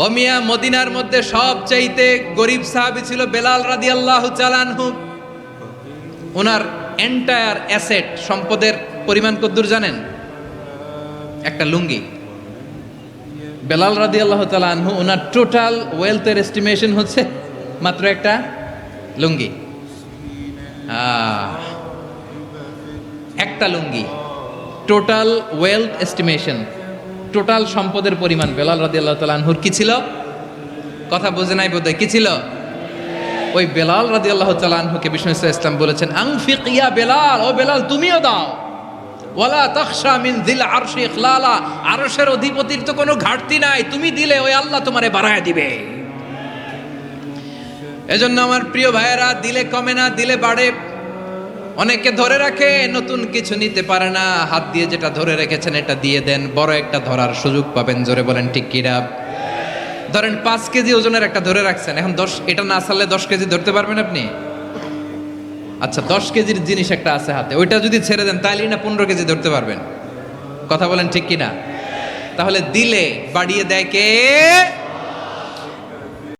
ও মিয়া, মদিনার মধ্যে সবচাইতে গরিব সাহাবী ছিল বেলাল রাদিয়াল্লাহু তাআলা আনহু। ওনার এন্টায়ার অ্যাসেট, সম্পদের পরিমাণ কতদূর জানেন? একটা লুঙ্গি। বেলাল রাদিয়াল্লাহু তাআলা আনহু, ওনার টোটাল ওয়েলথের এস্টিমেশন হচ্ছে মাত্র একটা লুঙ্গি। একটা লুঙ্গি, টোটাল ওয়েলথ এস্টিমেশন, টোটাল সম্পদের পরিমাণ বেলাল রাদিয়াল্লাহু তাআলা আনহুর কি ছিল? কথা বোঝে নাই বোধহয়। কি ছিল? ওই বেলাল রাদিয়াল্লাহু তাআলা আনহুকে বিষ্ণু ইসলাম বলেছেন, আনফিক ইয়া বেলাল, ও বেলাল তুমিও দাও। ওয়ালা তাখশা মিন যিল আরশি ইখলালা, আরশের অধিপতির তো কোনো ঘাটতি নাই, তুমি দিলে ওই আল্লাহ তোমারে বাড়ায় দিবে। এজন্য আমার প্রিয় ভাইয়েরা, দিলে কমে না, দিলে বাড়ে। অনেকে ধরে রাখে, নতুন কিছু নিতে পারে না, হাত দিয়ে যেটা ধরে রেখেছেন এটা দিয়ে দেন, বড় একটা ধরার সুযোগ পাবেন। জোরে বলেন ঠিক কিনা? ধরেন 5 কেজি ওজনের একটা ধরে রাখছেন, এখন 10, এটা না ছাড়লে 10 কেজি ধরতে পারবেন আপনি? আচ্ছা, 10 কেজির জিনিস একটা আছে হাতে, ওইটা যদি ছেড়ে দেন তাইলে না 15 কেজি ধরতে পারবেন? কথা বলেন ঠিক কিনা? তাহলে দিলে বাড়িয়ে দেয় কে?